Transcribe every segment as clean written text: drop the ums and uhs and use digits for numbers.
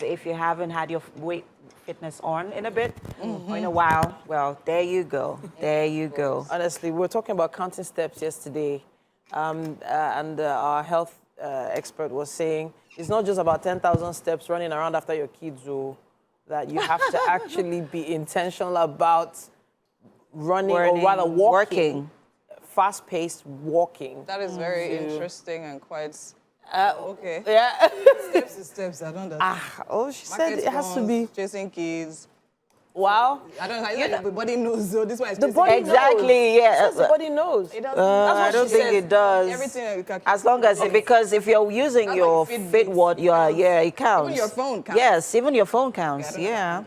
If you haven't had your weight fitness on in a bit or in a while, well, there you go. There you go. Honestly, we were talking about counting steps yesterday, and our health expert was saying it's not just about 10,000 steps running around after your kids, that you have to actually be intentional about running or rather walking. Fast-paced walking. That is very interesting and quite okay. Yeah. Steps to steps, I don't know. She said it has to be chasing kids. Wow. I don't know. Everybody knows. So this one is the body exactly. Knows. Yeah. The body knows. It doesn't. I don't think it does. Everything. As long as because if you're using That's your like fit watch, it counts. Even your phone counts. Yes, even your phone counts. Okay, yeah.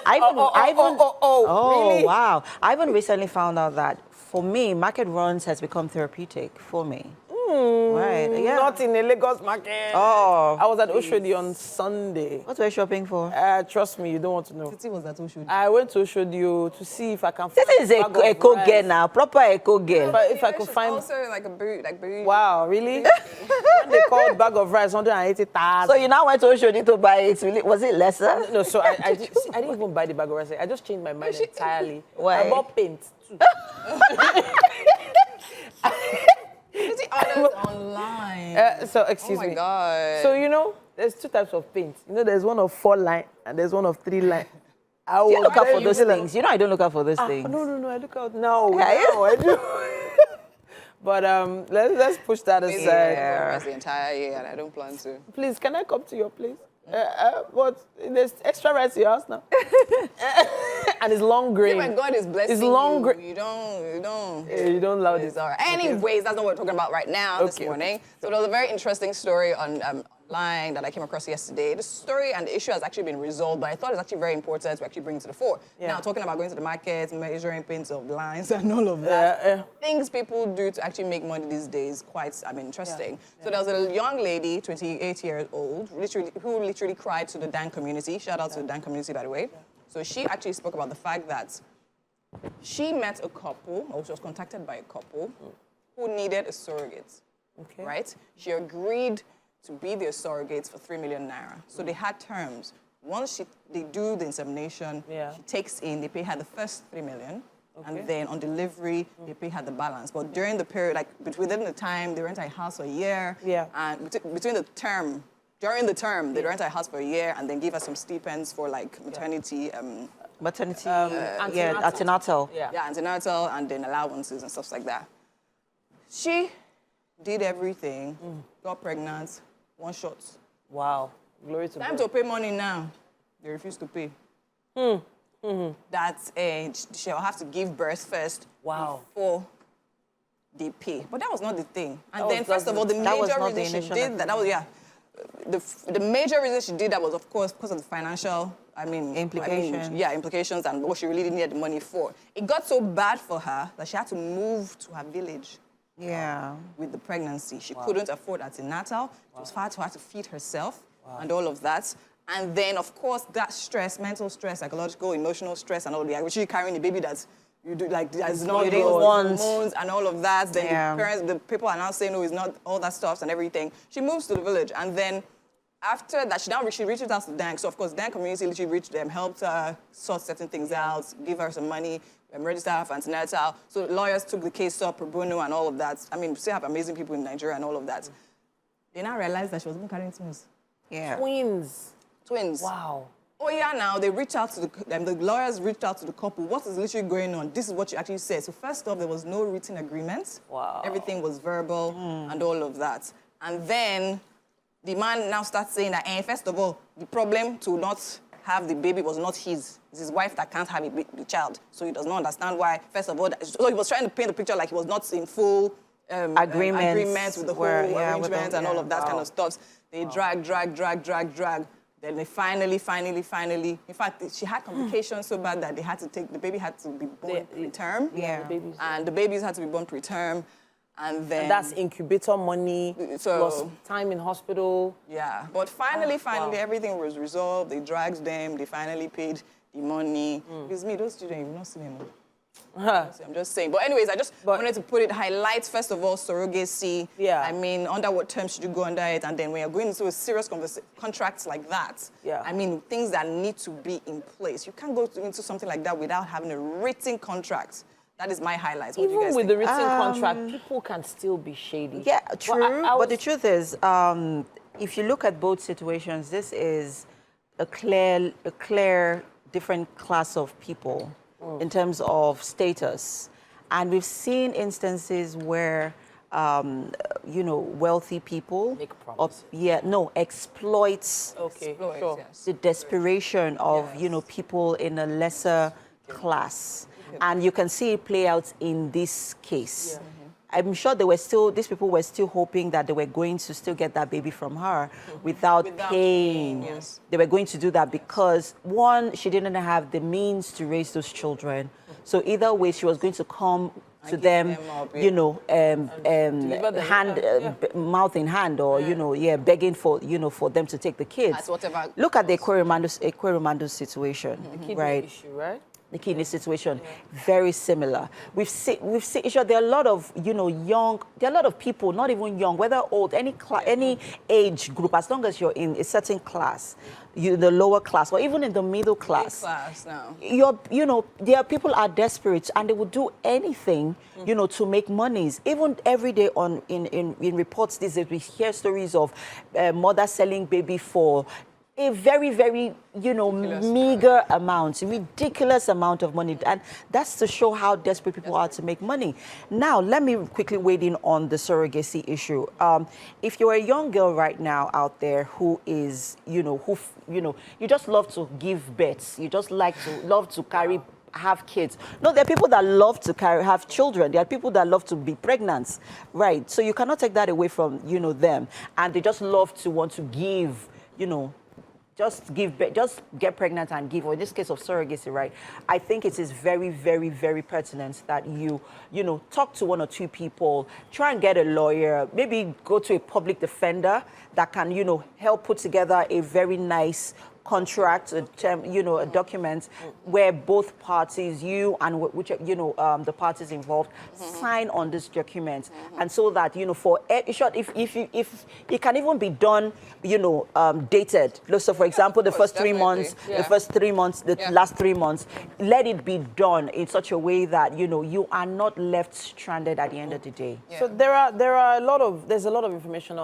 Ivan. Really? Wow. Ivan recently found out that for me, market runs has become therapeutic for me. Right. Yeah. Not in the Lagos market. Oh. I was at Oshodi on Sunday. What were you shopping for? Trust me, you don't want to know. Titi was at Oshodi. I went to Oshodi to see if I can find This is a eco girl now, proper eco girl. But if I could find. Also like a boot, like boot. Wow, really? When they called bag of rice 180,000. So you now went to Oshodi to buy it. Was it lesser? No, so I didn't even buy the bag of rice. I just changed my mind entirely. Why? I bought paint too. Titi orders online. So excuse me. Oh my God. So there's two types of paint. There's one of 4 line and there's one of 3 line. Do you look out for those things? I don't look out for those things. No, I look out. No, I do. But let's push that aside. Yeah. The entire year, and I don't plan to. Please, can I come to your place? But there's extra rice in your house now. And it's long grain. When God is blessing it's long grain. You don't. Yeah, you don't allow this. All right. Anyways, that's not what we're talking about right now this morning. So there was a very interesting story on online that I came across yesterday. The story and the issue has actually been resolved, but I thought it's actually very important to actually bring it to the fore. Yeah. Now, talking about going to the market, measuring paints of lines and all of that. Things people do to actually make money these days, quite interesting. Yeah. So there was a young lady, 28 years old, who literally cried to the Dan community. Shout out to the Dan community, by the way. Yeah. So she actually spoke about the fact that she met a couple, or she was contacted by a couple, who needed a surrogate, right? She agreed to be their surrogates for 3 million naira. So they had terms. Once they do the insemination, she takes in, they pay her the first 3 million, and then on delivery, they pay her the balance. But during the period, within the time, they rent a house for a year, and during the term, they rent a house for a year and then give her some stipends for maternity. Antenatal. Yeah, antenatal and then allowances and stuff like that. She did everything, got pregnant, 1 shot. Wow. Glory to God. Time to pay money now. They refuse to pay. That's she'll have to give birth first before they pay. But that was not the thing. And then, first of all, the major reason she did that was, the major reason she did that was, of course, because of the financial, implications. Implications and what she really needed the money for. It got so bad for her that she had to move to her village. Yeah. With the pregnancy. She couldn't afford antenatal. It was hard for her to feed herself and all of that. And then, of course, that stress, mental stress, psychological, emotional stress and all of that. She's carrying the baby that you do, there's no hormones and all of that. Then the parents, the people are now saying, no, it's not all that stuff and everything. She moves to the village. And then after that, she reaches out to the Dan. So, of course, Dan community literally reached them, helped her sort certain things out, give her some money, register her for antenatal. So lawyers took the case up, pro bono and all of that. We still have amazing people in Nigeria and all of that. They now realized that she was even carrying twins. Yeah. Twins. Wow. Oh, yeah, now they reached out to the lawyers reached out to the couple. What is literally going on? This is what you actually said. So first off, there was no written agreement. Wow. Everything was verbal and all of that. And then the man now starts saying that, first of all, the problem to not have the baby was not his. It's his wife that can't have the child. So he does not understand why, first of all, so he was trying to paint the picture like he was not in full agreement with the whole arrangement and all of that kind of stuff. They drag. Then they finally, in fact, she had complications so bad that they had to the baby had to be born preterm. And the babies had to be born preterm. And that's incubator money, plus time in hospital. Yeah, but finally, everything was resolved. They dragged them. They finally paid the money. Because me, those children, you've not seen them. I'm just saying. But anyways, I just wanted to put it, highlight, first of all, surrogacy. Yeah. I mean, under what terms should you go under it? And then when you're going into a serious contract like that, I mean, things that need to be in place. You can't go into something like that without having a written contract. That is my highlights. What do you guys Even with think? the written contract, people can still be shady. Yeah, true. But But the truth is, if you look at both situations, this is a clear different class of people in terms of status. And we've seen instances where, you know, wealthy people Make promises. exploits Exploit, sure. yes. the desperation of, you know, people in a lesser class. And you can see it play out in this case. I'm sure these people were still hoping that they were going to still get that baby from her without paying. Yes. They were going to do that because, one, she didn't have the means to raise those children. So either way, she was going to come to them, you know, mouth in hand, or you know, begging for, you know, for them to take the kids. That's whatever. Look at the Ekweremadu situation, right? Issue, right? The kidney situation, very similar. We've seen, there are a lot of, you know, there are a lot of people, not even young, whether old, any age group, as long as you're in a certain class, the lower class, or even in the middle class. You know, there are people are desperate and they will do anything, you know, to make monies. Even every day in reports these days, we hear stories of mothers selling baby for a very, very, you know, meager amount, ridiculous amount of money. And that's to show how desperate people are to make money. Now, let me quickly wade in on the surrogacy issue. If you're a young girl right now out there who is, you just love to give birth, you just love to have kids. No, there are people that love to have children. There are people that love to be pregnant, right? So you cannot take that away from, you know, them. And they just love to want to give, you know, just get pregnant and give, or in this case of surrogacy, right? I think it is very, very, very pertinent that you know, talk to one or two people, try and get a lawyer, maybe go to a public defender that can, you know, help put together a very nice contract, a document where both parties, you and the parties involved, sign on this document, and so that, you know, for if it can even be done, you know, dated. So, for example, the first 3 months, the last 3 months, let it be done in such a way that, you know, you are not left stranded at the end of the day. So there's a lot of information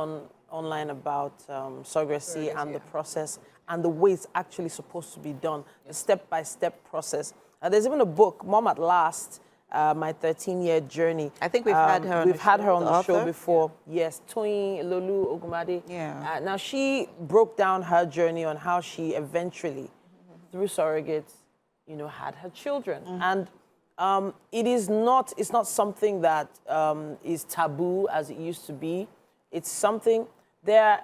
online about surrogacy and the process and the way it's actually supposed to be done, the step-by-step process. There's even a book, Mom at Last, My 13-Year Journey. I think we've had her on We've had her on the show author? before. Yes, Toyin Lolu Ogumade. Yeah. Now, she broke down her journey on how she eventually, through surrogates, you know, had her children. And it's not something that is taboo as it used to be. It's something, there are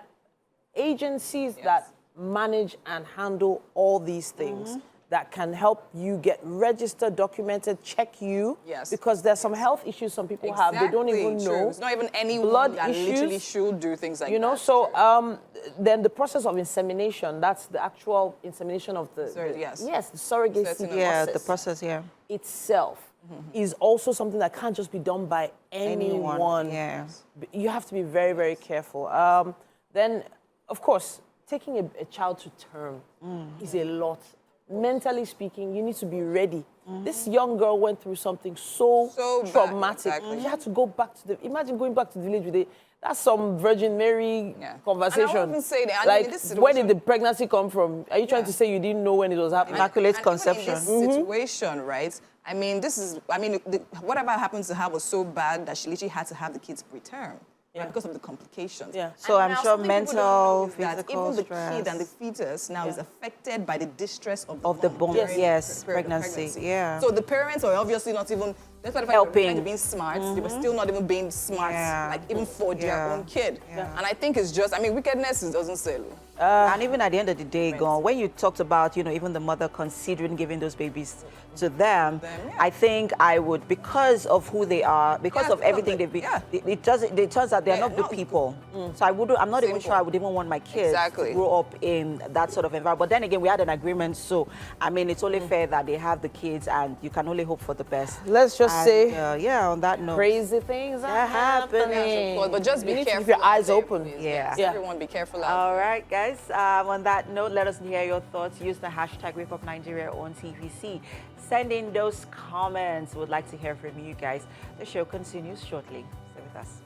agencies that manage and handle all these things that can help you get registered, documented, check you. Yes. Because there's some health issues some people have. They don't even know. It's not even anyone Blood that issues, literally should do things like that. you know, so then the process of insemination, that's the actual insemination of the the surrogacy The process, itself is also something that can't just be done by anyone. Yeah. You have to be very, very careful. Then, of course, taking a child to term is a lot. Mentally speaking, you need to be ready. This young girl went through something so traumatic. Exactly. She had to go back to imagine going back to the village with that's some Virgin Mary conversation. And I wouldn't say that. Like, where did the pregnancy come from? Are you trying to say you didn't know when it was happening? Immaculate conception. Even in this situation, right? I mean, whatever happened to her was so bad that she literally had to have the kids preterm. Right, because of the complications. Yeah. So I'm sure mental, physical even the stress. kid and the fetus now is affected by the distress of the bone bone, during yes, period of pregnancy, yeah. So the parents are obviously not even That's why helping. trying to be smart. They were still not even being smart, like even for their own kid. And I think it's just, I mean, wickedness doesn't sell. And even at the end of the day, Gon, when you talked about, you know, even the mother considering giving those babies to them, I think I would, because of who they are, because of everything they've been, it turns out they're not good people. So I'm not even sure I would even want my kids to grow up in that sort of environment. But then again, we had an agreement, so I mean, it's only fair that they have the kids, and you can only hope for the best. Let's just say, on that note, crazy things are happening. But just be careful. Keep your eyes open. Everyone be careful. All right, guys. On that note, let us hear your thoughts. Use the hashtag WakeUpNigeria on TVC. Send in those comments. We'd like to hear from you guys. The show continues shortly. Stay with us.